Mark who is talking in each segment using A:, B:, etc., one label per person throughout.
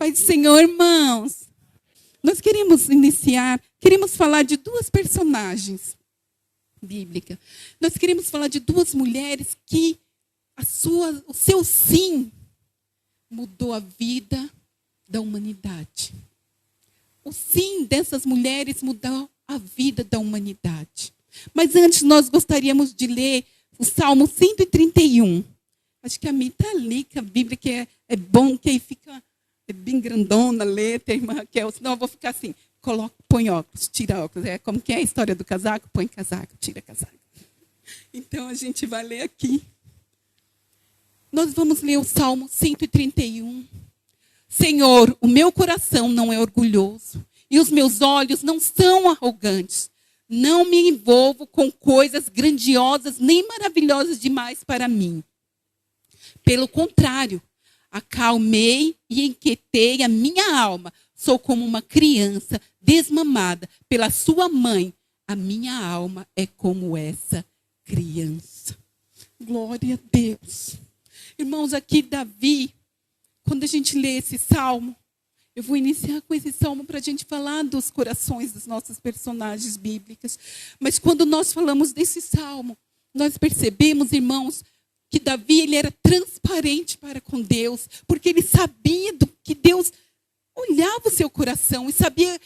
A: Pai do Senhor, irmãos. Nós queremos falar de duas personagens bíblicas. Nós queremos falar de duas mulheres que o seu sim mudou a vida da humanidade. O sim dessas mulheres mudou a vida da humanidade. Mas antes nós gostaríamos de ler o Salmo 131. Acho que a minha está ali, que a Bíblia que é bom, que aí fica bem grandona a letra, irmã Raquel, senão eu vou ficar assim, põe óculos, tira óculos. É como que é a história do casaco? Põe casaco, tira casaco. Então a gente vai ler aqui. Nós vamos ler o Salmo 131. Senhor, o meu coração não é orgulhoso e os meus olhos não são arrogantes. Não me envolvo com coisas grandiosas nem maravilhosas demais para mim. Pelo contrário, acalmei e inquietei a minha alma. Sou como uma criança desmamada pela sua mãe. A minha alma é como essa criança. Glória a Deus. Irmãos, aqui Davi, quando a gente lê esse salmo, eu vou iniciar com esse salmo para a gente falar dos corações dos nossos personagens bíblicos. Mas quando nós falamos desse salmo, nós percebemos, irmãos, que Davi ele era transparente para com Deus, porque ele sabia que Deus olhava o seu coração e sabia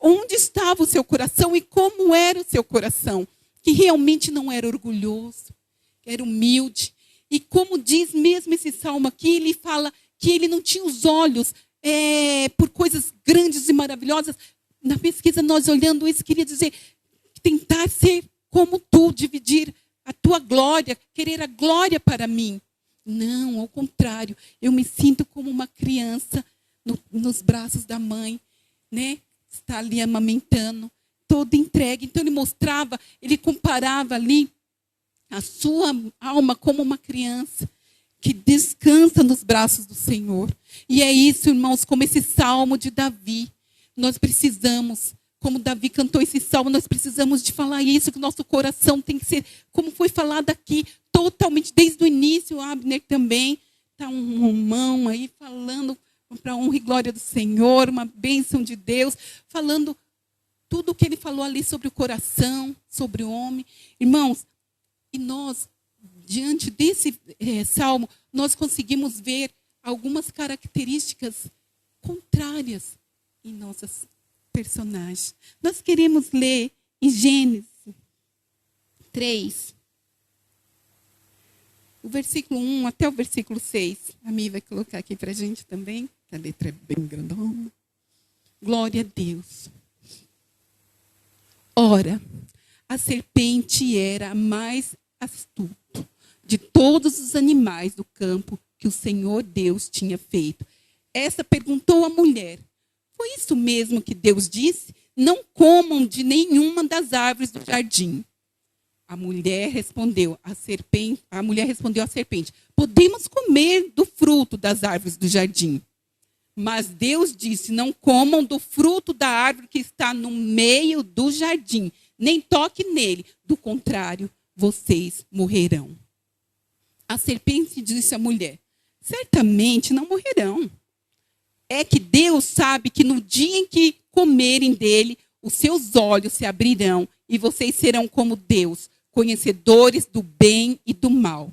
A: onde estava o seu coração e como era o seu coração, que realmente não era orgulhoso, era humilde. E como diz mesmo esse salmo aqui, ele fala que ele não tinha os olhos por coisas grandes e maravilhosas. Na pesquisa, nós olhando isso, queria dizer, tentar ser como tu, dividir a tua glória, querer a glória para mim. Não, ao contrário, eu me sinto como uma criança nos braços da mãe, né? Está ali amamentando, toda entregue. Então ele comparava ali a sua alma como uma criança que descansa nos braços do Senhor. E é isso, irmãos, como esse salmo de Davi. Nós precisamos, como Davi cantou esse salmo, nós precisamos de falar isso, que o nosso coração tem que ser, como foi falado aqui, totalmente, desde o início, o Abner também, está um irmão aí falando para a honra e glória do Senhor, uma bênção de Deus, falando tudo o que ele falou ali sobre o coração, sobre o homem. Irmãos, e nós, diante desse salmo, nós conseguimos ver algumas características contrárias em nossas personagens. Nós queremos ler em Gênesis 3, o versículo 1 até o versículo 6. A Mi vai colocar aqui para a gente também. A letra é bem grandona. Glória a Deus. Ora, a serpente era a mais astuto de todos os animais do campo que o Senhor Deus tinha feito. Essa perguntou à mulher: foi isso mesmo que Deus disse? Não comam de nenhuma das árvores do jardim. A mulher respondeu à serpente: podemos comer do fruto das árvores do jardim. Mas Deus disse: não comam do fruto da árvore que está no meio do jardim, nem toque nele, do contrário, vocês morrerão. A serpente disse à mulher: certamente não morrerão. É que Deus sabe que no dia em que comerem dele, os seus olhos se abrirão e vocês serão como Deus, conhecedores do bem e do mal.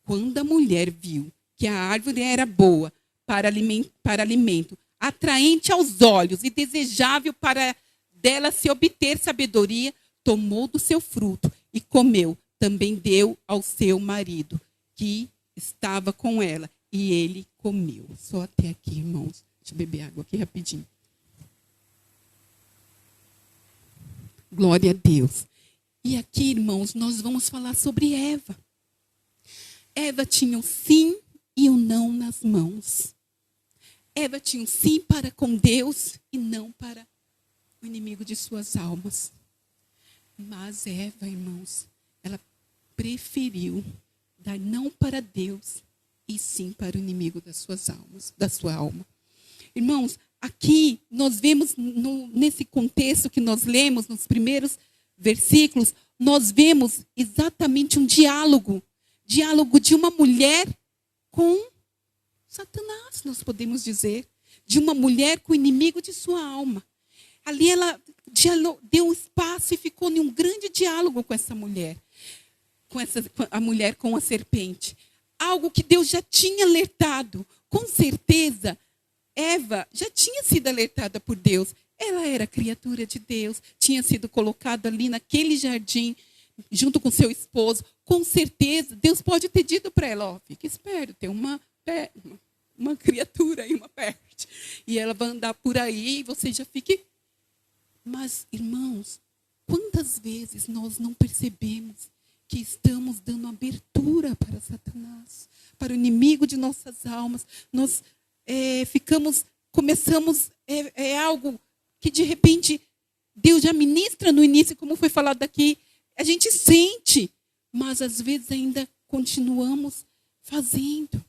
A: Quando a mulher viu que a árvore era boa para alimento, atraente aos olhos e desejável para dela se obter sabedoria, tomou do seu fruto e comeu. Também deu ao seu marido, que estava com ela, e ele comeu. Só até aqui, irmãos. Deixa eu beber água aqui rapidinho. Glória a Deus. E aqui, irmãos, nós vamos falar sobre Eva. Eva tinha o sim e o não nas mãos. Eva tinha um sim para com Deus e não para o inimigo de suas almas. Mas Eva, irmãos, ela preferiu dar não para Deus e sim para o inimigo das suas almas, da sua alma. Irmãos, aqui nós vemos, nesse contexto que nós lemos, nos primeiros versículos, nós vemos exatamente um diálogo de uma mulher com Satanás, nós podemos dizer. de uma mulher com o inimigo de sua alma. Ali ela deu espaço e ficou em um grande diálogo com essa mulher. A mulher com a serpente. Algo que Deus já tinha alertado. Com certeza, Eva já tinha sido alertada por Deus. Ela era criatura de Deus. Tinha sido colocada ali naquele jardim, junto com seu esposo. Com certeza, Deus pode ter dito para ela, fique esperto, tem uma criatura aí, uma peste. E ela vai andar por aí e você já fique... Mas, irmãos, quantas vezes nós não percebemos que estamos dando abertura para Satanás, para o inimigo de nossas almas? Nós começamos algo que de repente Deus já ministra no início, como foi falado aqui, a gente sente, mas às vezes ainda continuamos fazendo.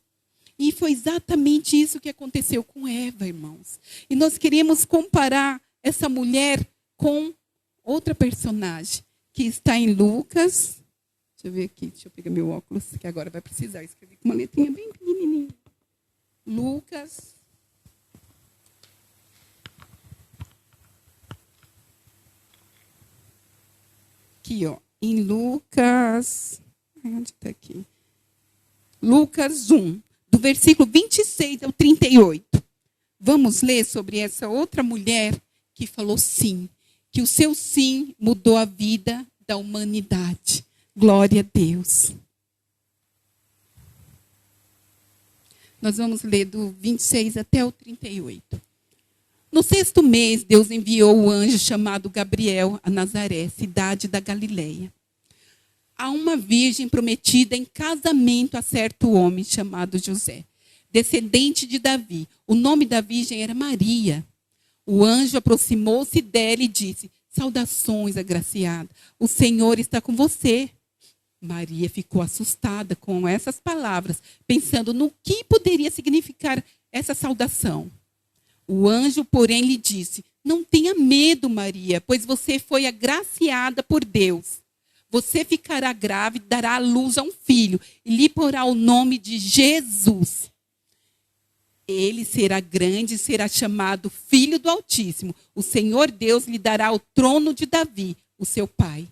A: E foi exatamente isso que aconteceu com Eva, irmãos. E nós queremos comparar essa mulher com outra personagem, que está em Lucas. Deixa eu ver aqui, deixa eu pegar meu óculos, que agora vai precisar. Escrevi com uma letrinha bem pequenininha. Lucas. Aqui, ó. Em Lucas. Onde está aqui? Lucas 1, do versículo 26 ao 38. Vamos ler sobre essa outra mulher que falou sim. Que o seu sim mudou a vida da humanidade. Glória a Deus. Nós vamos ler do 26 até o 38. No 6º mês, Deus enviou o anjo chamado Gabriel a Nazaré, cidade da Galileia, a uma virgem prometida em casamento a certo homem chamado José, descendente de Davi. O nome da virgem era Maria. O anjo aproximou-se dela e disse, saudações, agraciada, o Senhor está com você. Maria ficou assustada com essas palavras, pensando no que poderia significar essa saudação. O anjo, porém, lhe disse, não tenha medo, Maria, pois você foi agraciada por Deus. Você ficará grávida e dará à luz a um filho, e lhe porá o nome de Jesus. Ele será grande e será chamado Filho do Altíssimo. O Senhor Deus lhe dará o trono de Davi, o seu pai.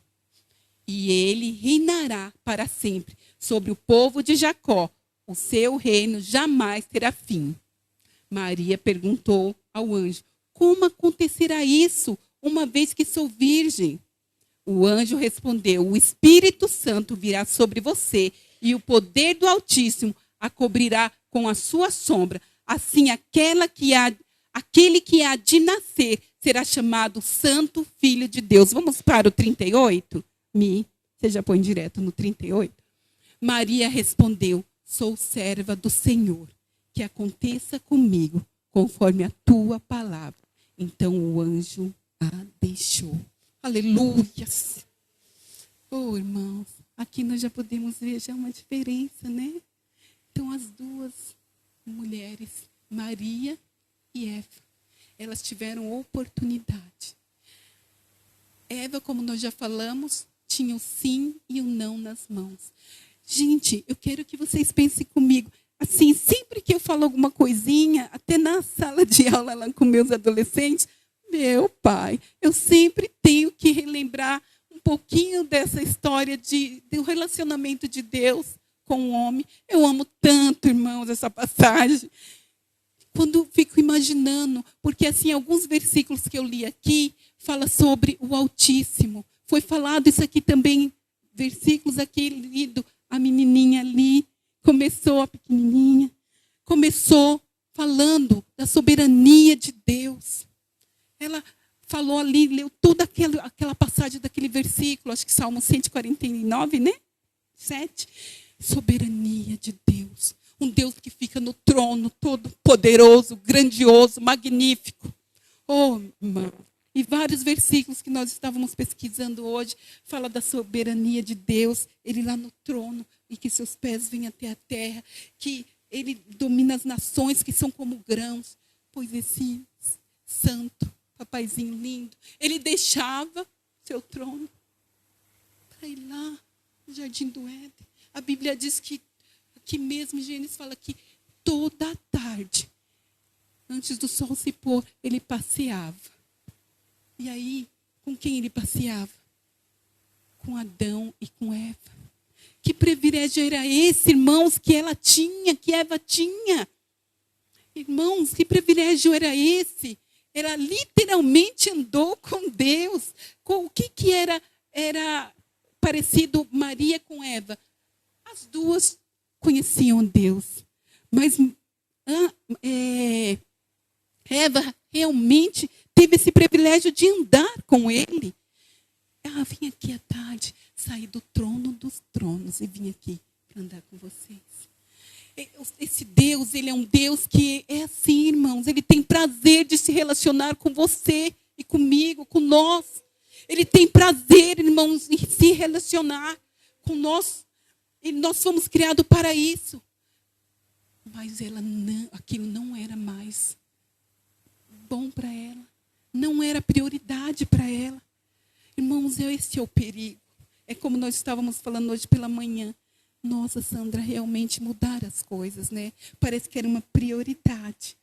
A: E ele reinará para sempre sobre o povo de Jacó. O seu reino jamais terá fim. Maria perguntou ao anjo, como acontecerá isso, uma vez que sou virgem? O anjo respondeu, o Espírito Santo virá sobre você e o poder do Altíssimo a cobrirá com a sua sombra. Assim, aquele que há de nascer será chamado Santo Filho de Deus. Vamos para o 38? Você já põe direto no 38? Maria respondeu, sou serva do Senhor. Que aconteça comigo, conforme a tua palavra. Então o anjo a deixou. Aleluias. Oh, irmãos, aqui nós já podemos ver já uma diferença, né? Então as duas mulheres, Maria e Eva, elas tiveram oportunidade. Eva, como nós já falamos, tinha o sim e o não nas mãos. Gente, eu quero que vocês pensem comigo. Assim, sempre que eu falo alguma coisinha, até na sala de aula lá com meus adolescentes, meu pai, eu sempre tenho que relembrar um pouquinho dessa história do relacionamento de Deus com o homem. Eu amo tanto, irmãos, essa passagem. Quando fico imaginando, porque assim, alguns versículos que eu li aqui, fala sobre o Altíssimo. Foi falado isso aqui também, versículos aqui lido, a menininha ali, começou a pequenininha, começou falando da soberania de Deus. Ela falou ali, leu toda aquela passagem daquele versículo, acho que Salmo 149, né? 7. Soberania de Deus. Um Deus que fica no trono, todo poderoso, grandioso, magnífico. Oh, irmão. E vários versículos que nós estávamos pesquisando hoje, fala da soberania de Deus, ele lá no trono, e que seus pés vêm até a terra, que ele domina as nações que são como grãos. Pois esse santo, papaizinho lindo, ele deixava seu trono para ir lá no Jardim do Éden. A Bíblia diz que aqui mesmo, Gênesis fala que toda a tarde, antes do sol se pôr, ele passeava. E aí, com quem ele passeava? Com Adão e com Eva. Que privilégio era esse, irmãos, que ela tinha, que Eva tinha? Irmãos, que privilégio era esse? Ela literalmente andou com Deus. O que era parecido Maria com Eva? As duas conheciam Deus. Mas Eva realmente teve esse privilégio de andar com ele. Ela vinha aqui à tarde, sair do trono dos tronos e vinha aqui para andar com vocês. Esse Deus, ele é um Deus que é assim, irmãos. Ele tem prazer de se relacionar com você e comigo, com nós. Ele tem prazer, irmãos, em se relacionar com nós. E nós fomos criados para isso. Mas aquilo não era mais bom para ela. Não era prioridade para ela. Irmãos, esse é o perigo. É como nós estávamos falando hoje pela manhã. Nossa, Sandra, realmente mudar as coisas, né? Parece que era uma prioridade.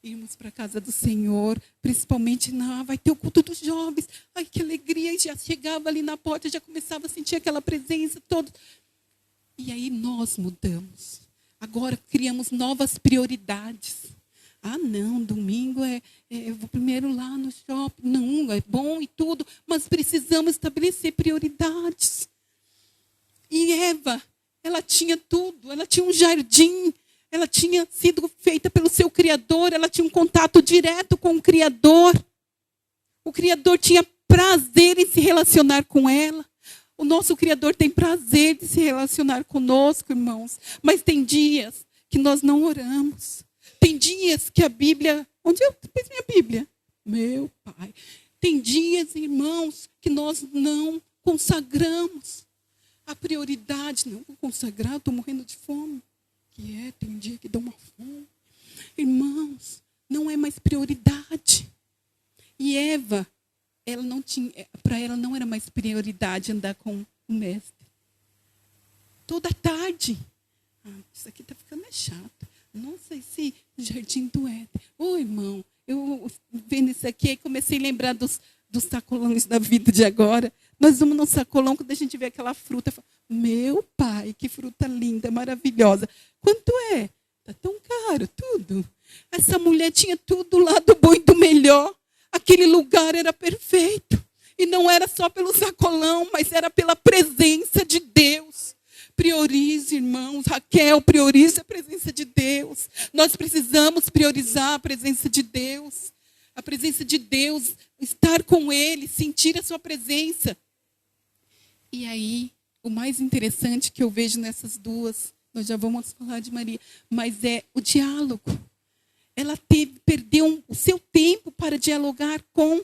A: Irmos para a casa do Senhor, principalmente, vai ter o culto dos jovens. Ai, que alegria. E já chegava ali na porta, já começava a sentir aquela presença toda. E aí nós mudamos. Agora criamos novas prioridades. Ah, não, domingo eu vou primeiro lá no shopping. Não, é bom e tudo, mas precisamos estabelecer prioridades. E Eva, ela tinha tudo, ela tinha um jardim, ela tinha sido feita pelo seu Criador, ela tinha um contato direto com o Criador. O Criador tinha prazer em se relacionar com ela. O nosso Criador tem prazer de se relacionar conosco, irmãos. Mas tem dias que nós não oramos. Tem dias que a Bíblia... Onde eu pus minha Bíblia? Meu Pai. Tem dias, irmãos, que nós não consagramos a prioridade. Não vou consagrar, estou morrendo de fome. Tem dia que dá uma fome. Irmãos, não é mais prioridade. E Eva, para ela não era mais prioridade andar com o mestre. Toda tarde. Isso aqui está ficando chato. Nossa, esse jardim do Éden. Irmão, eu vendo isso aqui, comecei a lembrar dos sacolões da vida de agora. Nós vamos no sacolão, quando a gente vê aquela fruta, fala, meu Pai, que fruta linda, maravilhosa. Quanto é? Está tão caro, tudo. Essa mulher tinha tudo lá do bom e do melhor. Aquele lugar era perfeito. E não era só pelo sacolão, mas era pela presença de Deus. Priorize, irmãos. Raquel, priorize a presença de Deus. Nós precisamos priorizar a presença de Deus. A presença de Deus, estar com Ele, sentir a sua presença. E aí, o mais interessante que eu vejo nessas duas, nós já vamos falar de Maria, mas é o diálogo. Ela perdeu o seu tempo para dialogar com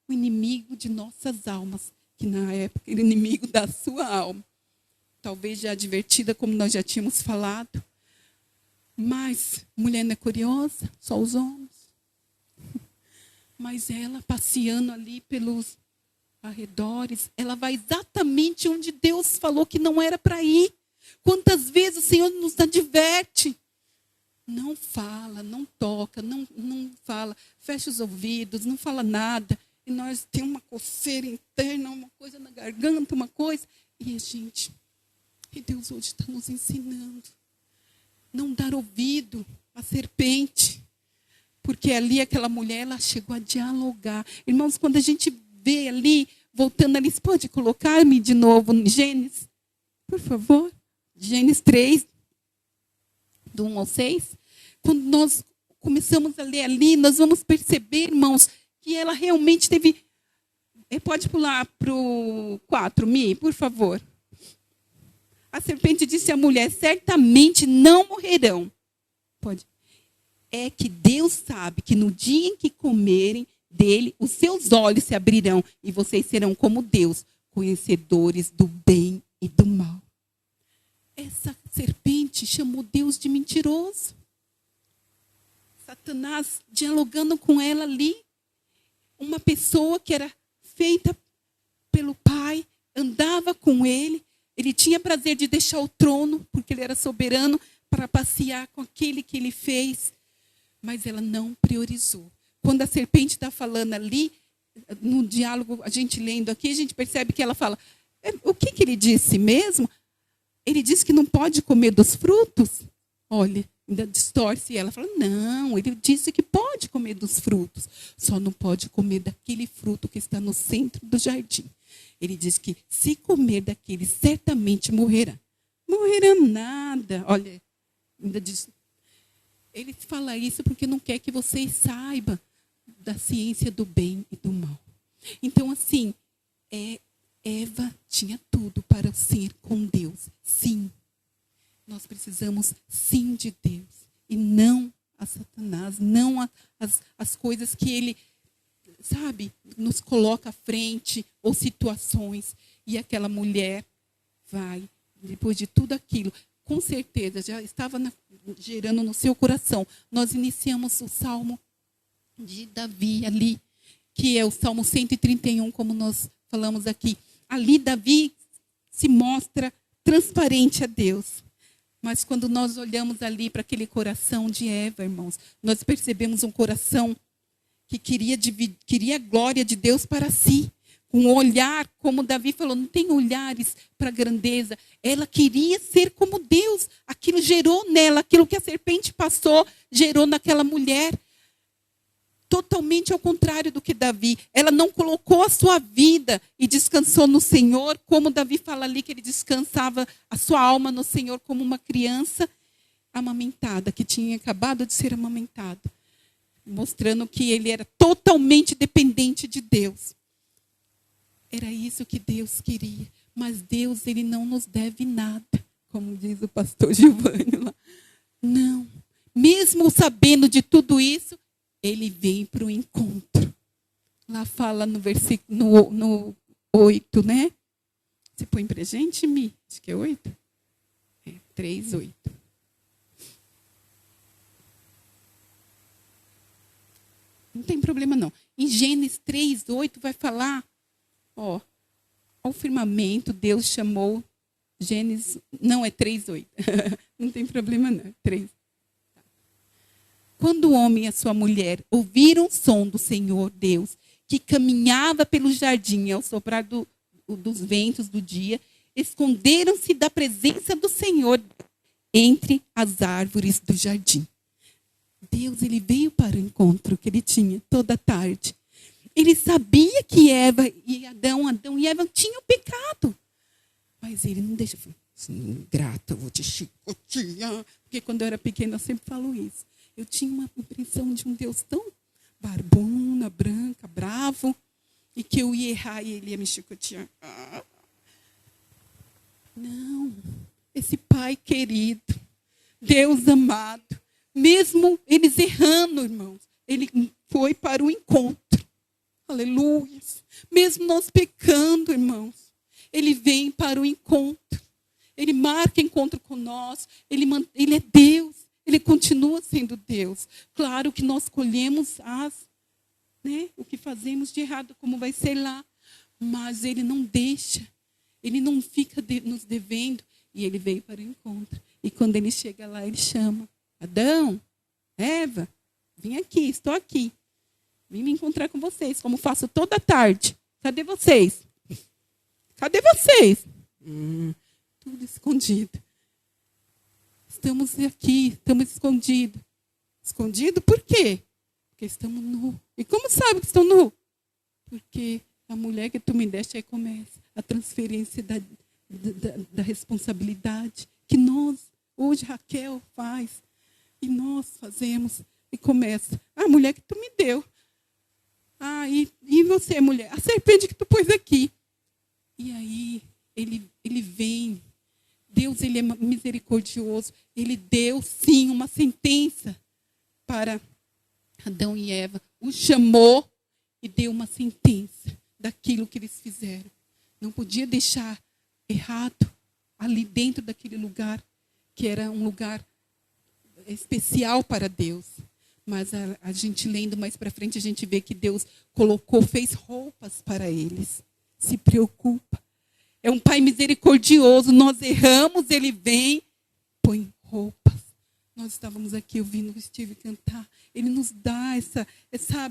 A: o inimigo de nossas almas, que na época era inimigo da sua alma. Talvez já advertida, como nós já tínhamos falado. Mas mulher não é curiosa, só os homens. Mas ela, passeando ali pelos arredores, ela vai exatamente onde Deus falou que não era para ir. Quantas vezes o Senhor nos adverte? Não fala, não toca, não fala, fecha os ouvidos, não fala nada. E nós temos uma coceira interna, uma coisa na garganta, uma coisa. E Deus hoje está nos ensinando. Não dar ouvido à serpente. Porque ali aquela mulher, ela chegou a dialogar. Irmãos, quando a gente vê ali, voltando ali, você pode colocar-me de novo em Gênesis? Por favor. Gênesis 3, do 1 ao 6. Quando nós começamos a ler ali, nós vamos perceber, irmãos, que ela realmente teve... Pode pular para o 4, Mi, por favor. A serpente disse à mulher, certamente não morrerão. Pode. É que Deus sabe que no dia em que comerem dele, os seus olhos se abrirão e vocês serão como Deus, conhecedores do bem e do mal. Essa serpente chamou Deus de mentiroso. Satanás dialogando com ela ali. Uma pessoa que era feita pelo Pai, andava com ele. Ele tinha prazer de deixar o trono, porque ele era soberano, para passear com aquele que ele fez. mas ela não priorizou. Quando a serpente está falando ali, no diálogo, a gente lendo aqui, a gente percebe que ela fala, o que ele disse mesmo? Ele disse que não pode comer dos frutos? Olha, ainda distorce ela. Fala, não, ele disse que pode comer dos frutos. Só não pode comer daquele fruto que está no centro do jardim. Ele diz que se comer daquele, certamente morrerá. Morrerá nada. Olha, ainda diz, ele fala isso porque não quer que vocês saibam da ciência do bem e do mal. Então, assim, Eva tinha tudo para ser com Deus. Sim. Nós precisamos, sim, de Deus. E não a Satanás. Não as coisas que ele, sabe, nos coloca à frente. Ou situações. E aquela mulher vai, depois de tudo aquilo, com certeza, já estava gerando no seu coração. Nós iniciamos o Salmo de Davi ali, que é o Salmo 131, como nós falamos aqui. Ali Davi se mostra transparente a Deus. Mas quando nós olhamos ali para aquele coração de Eva, irmãos, nós percebemos um coração que queria a glória de Deus para si. Um olhar, como Davi falou, não tem olhares para a grandeza. Ela queria ser como Deus. Aquilo gerou nela, aquilo que a serpente passou, gerou naquela mulher. Totalmente ao contrário do que Davi. Ela não colocou a sua vida e descansou no Senhor, como Davi fala ali que ele descansava a sua alma no Senhor como uma criança amamentada, que tinha acabado de ser amamentada. Mostrando que ele era totalmente dependente de Deus. Era isso que Deus queria. Mas Deus, ele não nos deve nada, como diz o pastor Giovanni lá. Não. Mesmo sabendo de tudo isso, ele vem para o encontro. Lá fala no versículo no 8, né? Você põe para a gente, Mi? Acho que é 8. 3, 8. Não tem problema, não. Em Gênesis 3, 8 vai falar, ao firmamento Deus chamou Gênesis, não é 3, 8. Não tem problema, não. É 3. Quando o homem e a sua mulher ouviram o som do Senhor Deus, que caminhava pelo jardim ao soprar dos ventos do dia, esconderam-se da presença do Senhor entre as árvores do jardim. Deus, ele veio para o encontro que ele tinha toda tarde. Ele sabia que Eva e Adão e Eva tinham pecado. Mas ele não deixa. Ingrato, eu vou te chicotear. Porque quando eu era pequena, eu sempre falo isso. Eu tinha uma impressão de um Deus tão barbona, branca, bravo, e que eu ia errar e ele ia me chicotear. Não. Esse Pai querido, Deus amado, mesmo eles errando, irmãos, ele foi para o encontro. Aleluia. Mesmo nós pecando, irmãos, ele vem para o encontro. Ele marca encontro com nós. Ele é Deus. Ele continua sendo Deus. Claro que nós colhemos o que fazemos de errado, como vai ser lá. Mas ele não deixa. Ele não fica nos devendo. E ele veio para o encontro. E quando ele chega lá, ele chama. Adão, Eva, vim aqui, estou aqui. Vim me encontrar com vocês, como faço toda tarde. Cadê vocês? Cadê vocês? Tudo escondido. Estamos aqui, estamos escondidos. Escondido por quê? Porque estamos nus. E como sabe que estão nus? Porque a mulher que tu me deste, aí começa a transferência da responsabilidade. Que nós, hoje Raquel faz, e nós fazemos. E começa, a mulher que tu me deu. E você, mulher? A serpente que tu pôs aqui. E aí, ele vem. Deus, ele é misericordioso. Ele deu, sim, uma sentença para Adão e Eva. Os chamou e deu uma sentença daquilo que eles fizeram. Não podia deixar errado ali dentro daquele lugar, que era um lugar especial para Deus. Mas a gente lendo mais para frente, a gente vê que Deus fez roupas para eles. Se preocupa. É um Pai misericordioso. Nós erramos, ele vem, põe roupas. Nós estávamos aqui ouvindo o Steve cantar. Ele nos dá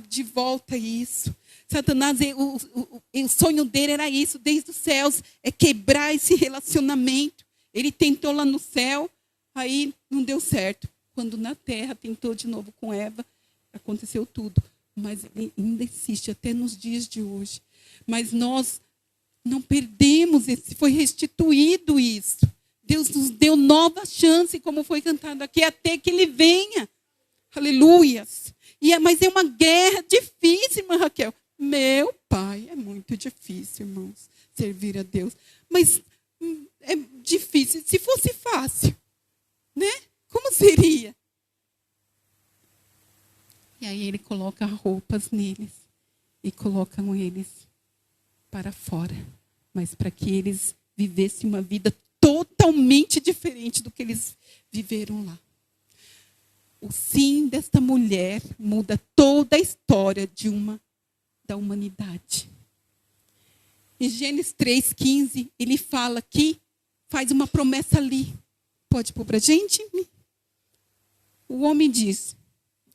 A: de volta isso. Satanás, o sonho dele era isso, desde os céus, é quebrar esse relacionamento. Ele tentou lá no céu, aí não deu certo. Quando na terra tentou de novo com Eva, aconteceu tudo. Mas ele ainda insiste até nos dias de hoje. Mas nós não perdemos, foi restituído isso. Deus nos deu nova chance, como foi cantado aqui, até que Ele venha. Aleluias. Mas é uma guerra difícil, irmã Raquel. Meu pai, é muito difícil, irmãos, servir a Deus. Mas é difícil. Se fosse fácil, né? Como seria? E aí Ele coloca roupas neles e colocam eles para fora. Mas para que eles vivessem uma vida totalmente diferente do que eles viveram lá. O sim desta mulher muda toda a história da humanidade. Em Gênesis 3,15, ele fala aqui, faz uma promessa ali. Pode pôr para a gente? O homem diz,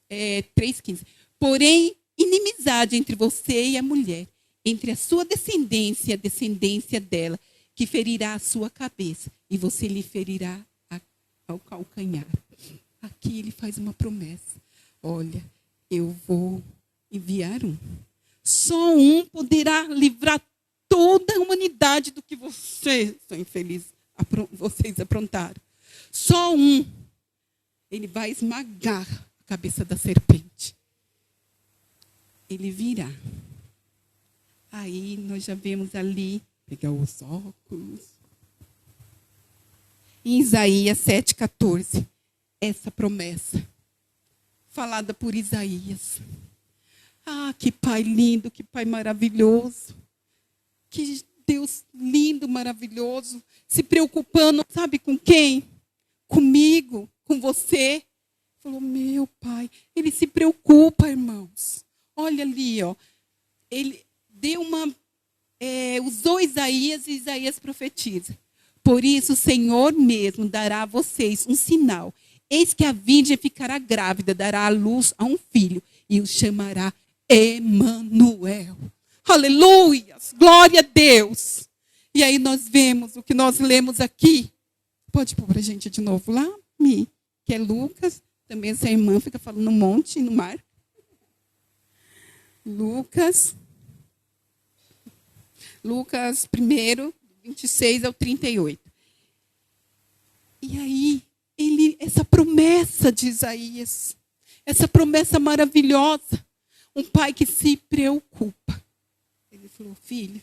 A: 3,15. Porém, inimizade entre você e a mulher, entre a sua descendência e a descendência dela, que ferirá a sua cabeça, e você lhe ferirá ao calcanhar. Aqui ele faz uma promessa. Olha, eu vou enviar um. Só um poderá livrar toda a humanidade do que vocês são infelizes, vocês aprontaram. Só um. Ele vai esmagar a cabeça da serpente. Ele virá. Aí nós já vemos ali, pegar os óculos. Em Isaías 7,14, essa promessa, falada por Isaías. Ah, que pai lindo, que pai maravilhoso. Que Deus lindo, maravilhoso. Se preocupando, sabe com quem? Comigo, com você. Falou, meu pai, ele se preocupa, irmãos. Olha ali, ó. Ele deu usou Isaías e Isaías profetiza. Por isso o Senhor mesmo dará a vocês um sinal. Eis que a virgem ficará grávida, dará à luz a um filho e o chamará Emanuel. Aleluias! Glória a Deus! E aí nós vemos o que nós lemos aqui. Pode pôr para a gente de novo lá? Que é Lucas. Também essa irmã fica falando no monte, no mar. Lucas 1, 26 ao 38. E aí, essa promessa de Isaías, essa promessa maravilhosa, um pai que se preocupa. Ele falou, filho,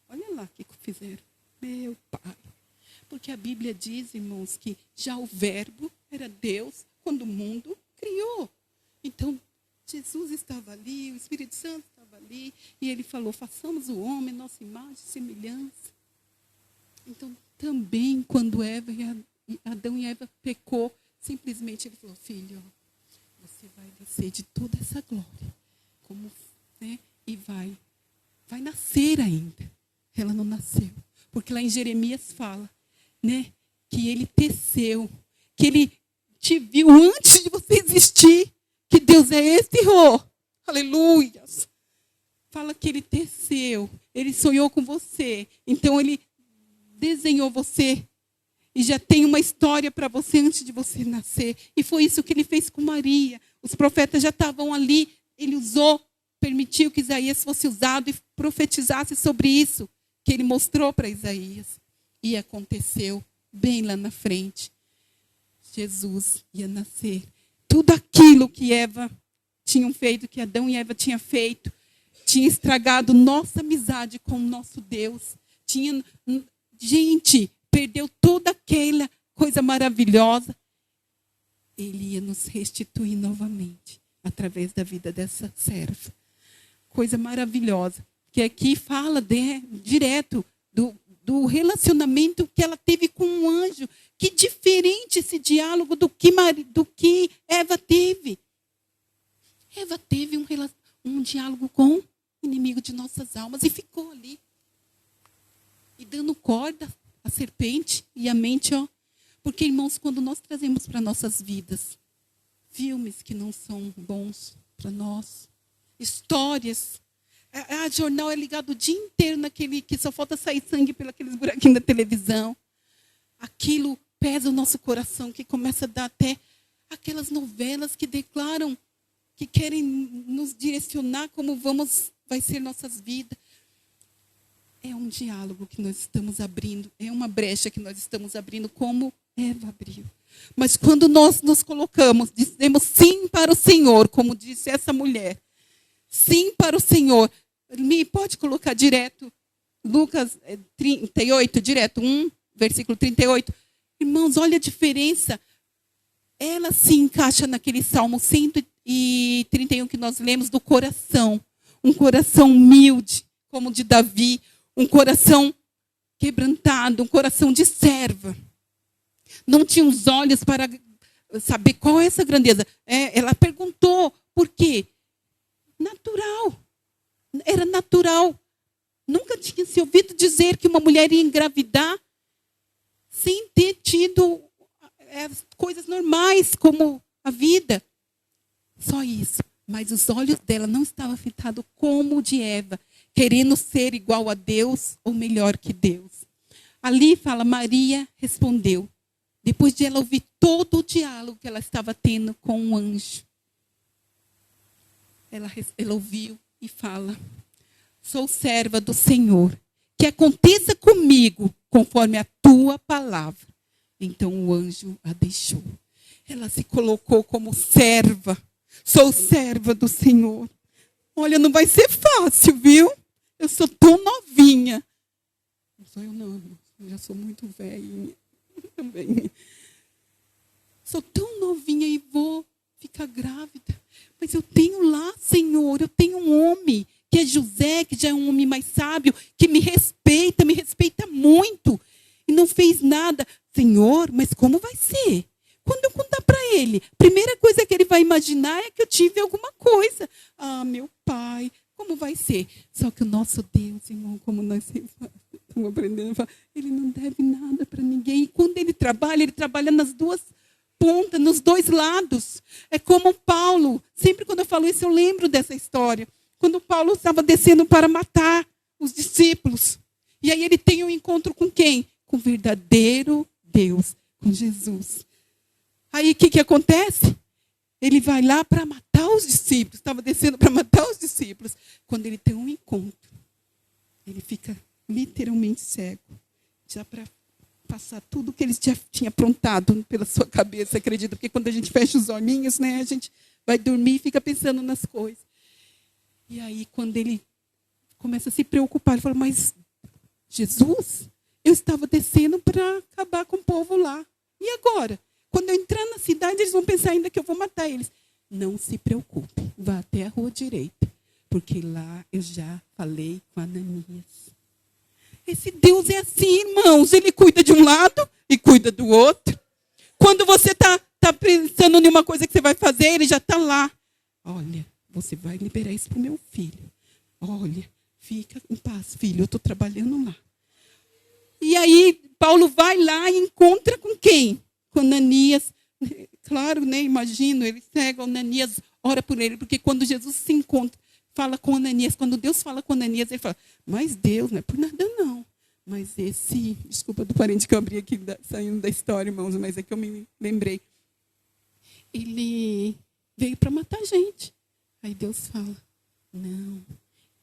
A: olha lá o que fizeram. Meu pai. Porque a Bíblia diz, irmãos, que já o verbo era Deus quando o mundo criou. Então, Jesus estava ali, o Espírito Santo estava ali, e ele falou, façamos o homem, nossa imagem e semelhança. Então, também, quando Adão e Eva pecou, simplesmente ele falou, filho, você vai descer de toda essa glória, né? E vai nascer ainda. Ela não nasceu, porque lá em Jeremias fala, né, que ele teceu, que ele te viu antes de você existir. Que Deus é esse, aleluias. Fala que ele teceu, ele sonhou com você. Então ele desenhou você e já tem uma história para você antes de você nascer. E foi isso que ele fez com Maria. Os profetas já estavam ali, ele permitiu que Isaías fosse usado e profetizasse sobre isso, que ele mostrou para Isaías. E aconteceu bem lá na frente. Jesus ia nascer. Tudo aquilo que Eva tinham feito, que Adão e Eva tinham feito, tinha estragado nossa amizade com o nosso Deus. Gente, perdeu toda aquela coisa maravilhosa. Ele ia nos restituir novamente, através da vida dessa serva. Coisa maravilhosa. Que aqui fala direto do relacionamento que ela teve com um anjo. Que diferente esse diálogo do que Eva teve. Eva teve um diálogo com o inimigo de nossas almas e ficou ali. E dando corda à serpente e a mente, Porque, irmãos, quando nós trazemos para nossas vidas filmes que não são bons para nós, histórias, a jornal é ligado o dia inteiro naquele que só falta sair sangue pelos buraquinhos da televisão. Aquilo pesa o nosso coração, que começa a dar até aquelas novelas que declaram, que querem nos direcionar como vai ser nossas vidas. É um diálogo que nós estamos abrindo, é uma brecha que nós estamos abrindo, como Eva abriu. Mas quando nós nos colocamos, dizemos sim para o Senhor, como disse essa mulher, sim para o Senhor. Me pode colocar direto, Lucas 38, direto 1, versículo 38. Irmãos, olha a diferença. Ela se encaixa naquele Salmo 131 que nós lemos, do coração. Um coração humilde, como o de Davi. Um coração quebrantado, um coração de serva. Não tinha os olhos para saber qual é essa grandeza. Ela perguntou, por quê? Natural. Era natural. Nunca tinha se ouvido dizer que uma mulher ia engravidar sem ter tido coisas normais, como a vida. Só isso. Mas os olhos dela não estavam fitados como o de Eva, querendo ser igual a Deus ou melhor que Deus. Ali fala, Maria respondeu, depois de ela ouvir todo o diálogo que ela estava tendo com o anjo. Ela ouviu e fala, sou serva do Senhor, que aconteça comigo conforme a tua palavra. Então o anjo a deixou. Ela se colocou como serva. Sou serva do Senhor. Olha, não vai ser fácil, viu? Eu sou tão novinha. Não sou eu não, eu já sou muito velhinha também. Sou tão novinha e vou ficar grávida. Mas eu tenho lá, Senhor, eu tenho um homem, que é José, que já é um homem mais sábio, que me respeita muito. E não fez nada. Senhor, mas como vai ser? Quando eu contar para ele, a primeira coisa que ele vai imaginar é que eu tive alguma coisa. Ah, meu pai, como vai ser? Só que o nosso Deus, irmão, como nós estamos aprendendo a falar, ele não deve nada para ninguém. E quando ele trabalha nas duas pontas, nos dois lados. É como Paulo. Sempre quando eu falo isso, eu lembro dessa história. Quando Paulo estava descendo para matar os discípulos. E aí ele tem um encontro com quem? Com o verdadeiro Deus, com Jesus. Aí o que acontece? Ele vai lá para matar os discípulos. Estava descendo para matar os discípulos. Quando ele tem um encontro, ele fica literalmente cego. Já para passar tudo que ele já tinha aprontado pela sua cabeça, acredito. Porque quando a gente fecha os olhinhos, né, a gente vai dormir e fica pensando nas coisas. E aí, quando ele começa a se preocupar, ele fala, mas Jesus, eu estava descendo para acabar com o povo lá. E agora? Quando eu entrar na cidade, eles vão pensar ainda que eu vou matar eles. Não se preocupe, vá até a rua direita, porque lá eu já falei com Ananias. Esse Deus é assim, irmãos, ele cuida de um lado e cuida do outro. Quando você está pensando em uma coisa que você vai fazer, ele já está lá. Olha, você vai liberar isso para o meu filho. Olha, fica em paz, filho, eu estou trabalhando lá. E aí, Paulo vai lá e encontra com quem? Com Ananias. Claro, né? Imagino, ele cega Ananias, ora por ele, porque quando Jesus se encontra, fala com Ananias, quando Deus fala com Ananias, ele fala, mas Deus, não é por nada não. Mas esse, desculpa do parente que eu abri aqui, saindo da história, irmãos, mas é que eu me lembrei. Ele veio para matar a gente. Aí Deus fala, não,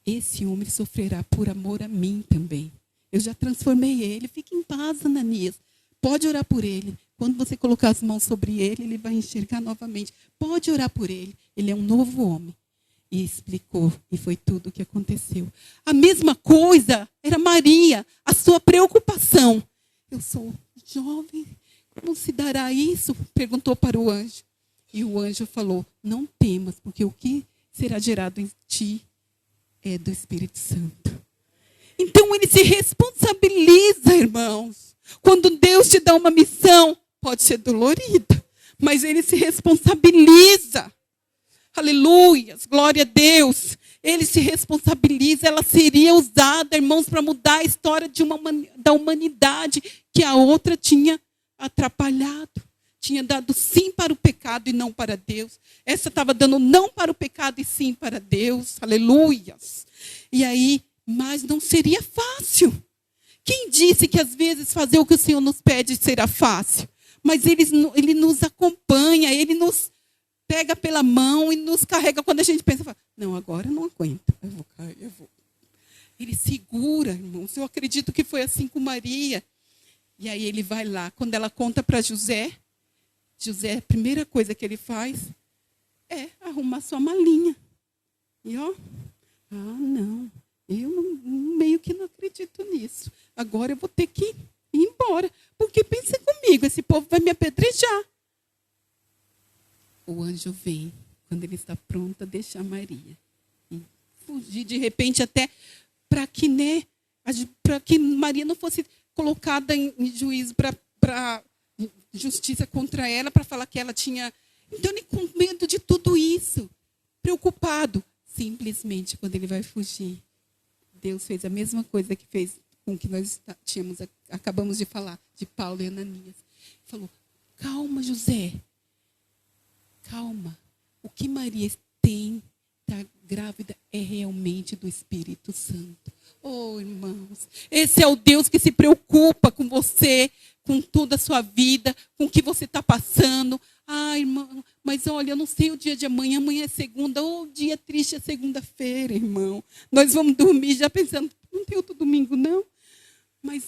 A: esse homem sofrerá por amor a mim também. Eu já transformei ele, fique em paz, Ananias. Pode orar por ele. Quando você colocar as mãos sobre ele, ele vai enxergar novamente. Pode orar por ele. Ele é um novo homem. E explicou, e foi tudo o que aconteceu. A mesma coisa era Maria, a sua preocupação. Eu sou jovem, como se dará isso? Perguntou para o anjo. E o anjo falou, não temas, porque o que será gerado em ti é do Espírito Santo. Então ele se responsabiliza, irmãos. Quando Deus te dá uma missão, pode ser dolorida, mas ele se responsabiliza. Aleluia, glória a Deus. Ele se responsabiliza, ela seria usada, irmãos, para mudar a história da humanidade que a outra tinha atrapalhado. Tinha dado sim para o pecado e não para Deus. Essa estava dando não para o pecado e sim para Deus. Aleluias. E aí, mas não seria fácil. Quem disse que às vezes fazer o que o Senhor nos pede será fácil? Mas Ele nos acompanha, Ele nos pega pela mão e nos carrega quando a gente pensa, não, agora eu não aguento, eu vou cair, eu vou. Ele segura, irmãos. Eu acredito que foi assim com Maria. E aí ele vai lá. Quando ela conta para José, a primeira coisa que ele faz é arrumar sua malinha. E ó, não, eu meio que não acredito nisso. Agora eu vou ter que ir embora. Porque pensa comigo, esse povo vai me apedrejar. O anjo vem, quando ele está pronto a deixar Maria. E fugir de repente até para que Maria não fosse colocada em juízo para justiça contra ela, para falar que ela tinha. Então, ele com medo de tudo isso, preocupado, simplesmente quando ele vai fugir, Deus fez a mesma coisa que fez com que nós acabamos de falar, de Paulo e Ananias. Falou, calma, José, calma. O que Maria tem, está grávida, é realmente do Espírito Santo. Oh, irmãos, esse é o Deus que se preocupa com você, com toda a sua vida, com o que você está passando. Ah, irmão, mas olha, eu não sei o dia de amanhã, amanhã é segunda, ou o dia triste é segunda-feira, irmão. Nós vamos dormir já pensando, não tem outro domingo, não. Mas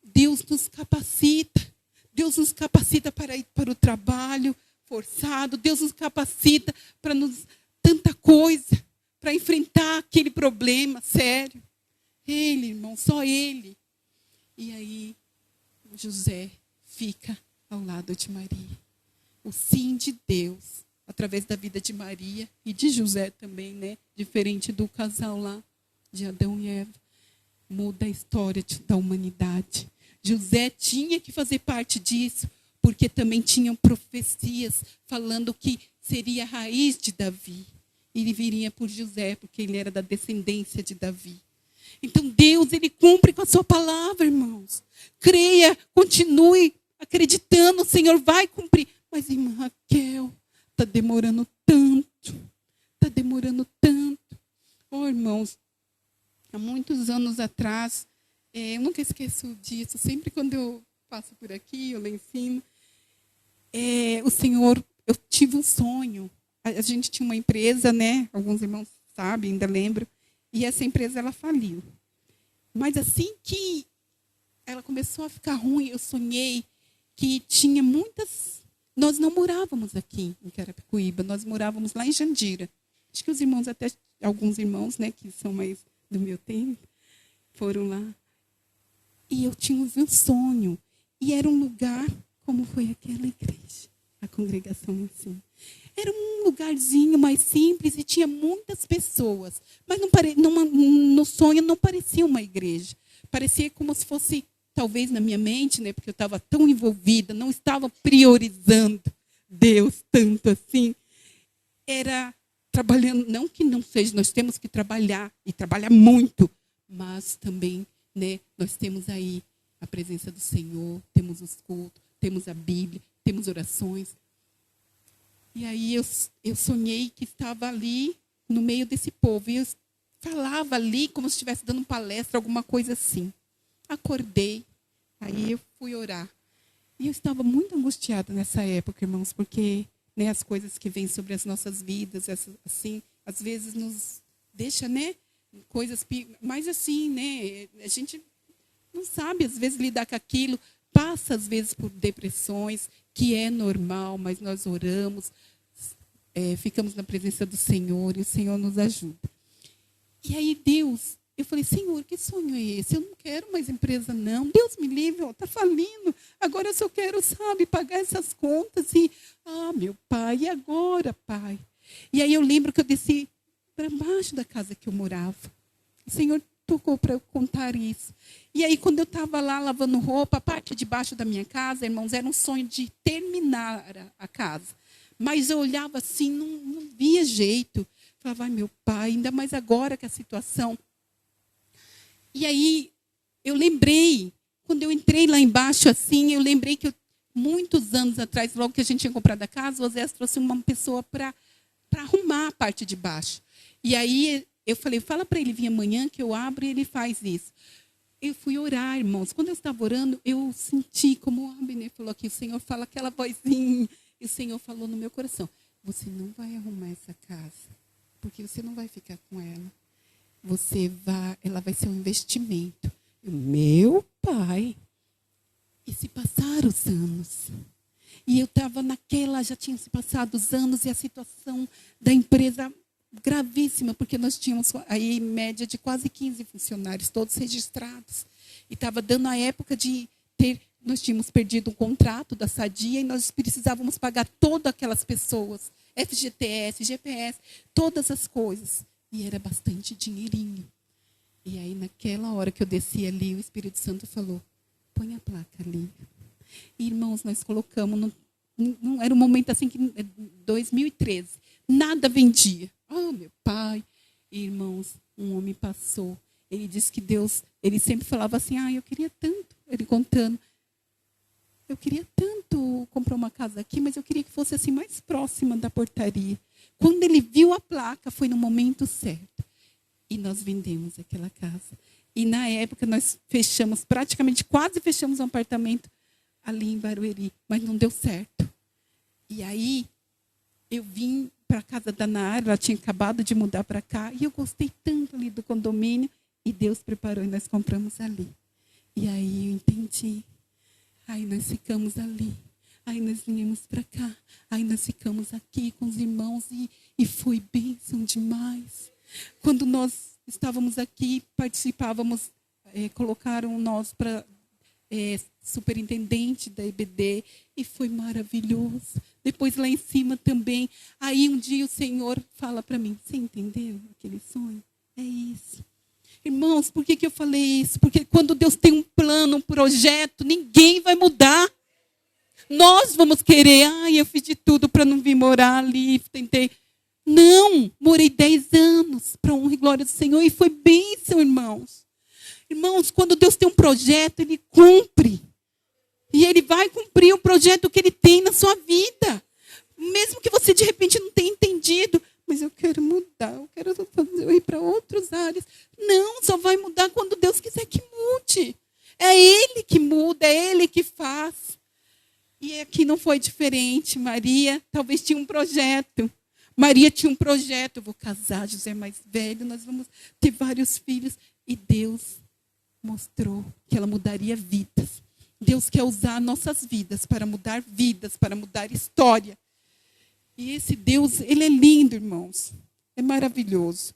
A: Deus nos capacita. Deus nos capacita para ir para o trabalho forçado. Deus nos capacita para tanta coisa, para enfrentar aquele problema sério. Ele, irmão, só ele. E aí, José fica ao lado de Maria. O sim de Deus, através da vida de Maria e de José também, né? Diferente do casal lá, de Adão e Eva. Muda a história da humanidade. José tinha que fazer parte disso, porque também tinham profecias falando que seria a raiz de Davi. E ele viria por José, porque ele era da descendência de Davi. Então Deus, ele cumpre com a sua palavra, irmãos. Creia, continue acreditando, o Senhor vai cumprir. Mas irmã Raquel, está demorando tanto. Está demorando tanto. Oh, irmãos, há muitos anos atrás, eu nunca esqueço disso. Sempre quando eu passo por aqui, eu lá em cima, o Senhor, eu tive um sonho. A gente tinha uma empresa, né? Alguns irmãos sabem, ainda lembro. E essa empresa, ela faliu. Mas assim que ela começou a ficar ruim, eu sonhei que tinha muitas... Nós não morávamos aqui em Carapicuíba, nós morávamos lá em Jandira. Acho que os irmãos, até alguns irmãos, né, que são mais do meu tempo, foram lá. E eu tinha um sonho. E era um lugar como foi aquela igreja, a congregação assim. Era um lugarzinho mais simples e tinha muitas pessoas. Mas no sonho não parecia uma igreja. Parecia como se fosse, talvez na minha mente, né, porque eu estava tão envolvida, não estava priorizando Deus tanto assim. Era trabalhando, não que não seja, nós temos que trabalhar, e trabalhar muito, mas também, né, nós temos aí a presença do Senhor, temos os cultos, temos a Bíblia, temos orações. E aí eu sonhei que estava ali no meio desse povo. E eu falava ali como se estivesse dando palestra, alguma coisa assim. Acordei, aí eu fui orar. E eu estava muito angustiada nessa época, irmãos, porque, né, as coisas que vêm sobre as nossas vidas, assim, às vezes nos deixa, né, coisas... Mas assim, né, a gente não sabe, às vezes, lidar com aquilo. Passa, às vezes, por depressões, que é normal, mas nós oramos, ficamos na presença do Senhor e o Senhor nos ajuda. E aí Deus, eu falei, Senhor, que sonho é esse? Eu não quero mais empresa, não. Deus me livre, está falindo. Agora eu só quero, sabe, pagar essas contas. E, meu Pai, e agora, Pai? E aí eu lembro que eu desci para baixo da casa que eu morava. O Senhor tocou para eu contar isso. E aí, quando eu estava lá lavando roupa, a parte de baixo da minha casa, irmãos, era um sonho de terminar a casa. Mas eu olhava assim, não via jeito. Falava, ai, meu Pai, ainda mais agora que a situação... E aí, eu lembrei, quando eu entrei lá embaixo assim, eu lembrei que muitos anos atrás, logo que a gente tinha comprado a casa, o Osés trouxe uma pessoa para arrumar a parte de baixo. E aí eu falei, fala para ele vir amanhã que eu abro e ele faz isso. Eu fui orar, irmãos. Quando eu estava orando, eu senti, como o Abner falou aqui, o Senhor fala aquela vozinha. E o Senhor falou no meu coração, você não vai arrumar essa casa, porque você não vai ficar com ela. Ela vai ser um investimento. Meu pai. E se passaram os anos. E eu estava já tinham se passado os anos e a situação da empresa gravíssima, porque nós tínhamos aí média de quase 15 funcionários, todos registrados. E estava dando a época de nós tínhamos perdido um contrato da Sadia e nós precisávamos pagar todas aquelas pessoas, FGTS, GPS, todas as coisas. E era bastante dinheirinho. E aí, naquela hora que eu desci ali, o Espírito Santo falou, põe a placa ali. E, irmãos, nós colocamos, não era um momento assim, que 2013, nada vendia. Oh, meu pai. E, irmãos, um homem passou. Ele disse que Deus, ele sempre falava assim, eu queria tanto, ele contando, eu queria tanto comprar uma casa aqui, mas eu queria que fosse assim mais próxima da portaria. Quando ele viu a placa, foi no momento certo. E nós vendemos aquela casa. E na época nós quase fechamos um apartamento ali em Barueri, mas não deu certo. E aí eu vim para a casa da Nara, ela tinha acabado de mudar para cá, e eu gostei tanto ali do condomínio, e Deus preparou e nós compramos ali. E aí eu entendi. Aí nós ficamos ali. Aí nós viemos para cá. Aí nós ficamos aqui com os irmãos e foi bênção demais. Quando nós estávamos aqui, participávamos, colocaram nós para superintendente da EBD e foi maravilhoso. Depois lá em cima também. Aí um dia o Senhor fala para mim, você entendeu aquele sonho? É isso. Irmãos, por que eu falei isso? Porque quando Deus tem um plano, um projeto, ninguém vai mudar. Nós vamos querer, eu fiz de tudo para não vir morar ali, tentei. Não, morei 10 anos para honra e glória do Senhor e foi bênção, irmãos. Irmãos, quando Deus tem um projeto, Ele cumpre. E Ele vai cumprir o projeto que Ele tem na sua vida. Mesmo que você de repente não tenha entendido, mas eu quero mudar, eu quero ir para outras áreas. Não, só vai mudar quando Deus quiser que mude. É Ele que muda, é Ele que faz. E aqui não foi diferente. Maria talvez tinha um projeto. Maria tinha um projeto. Eu vou casar, José é mais velho, nós vamos ter vários filhos. E Deus mostrou que ela mudaria vidas. Deus quer usar nossas vidas, para mudar história. E esse Deus, Ele é lindo, irmãos. É maravilhoso.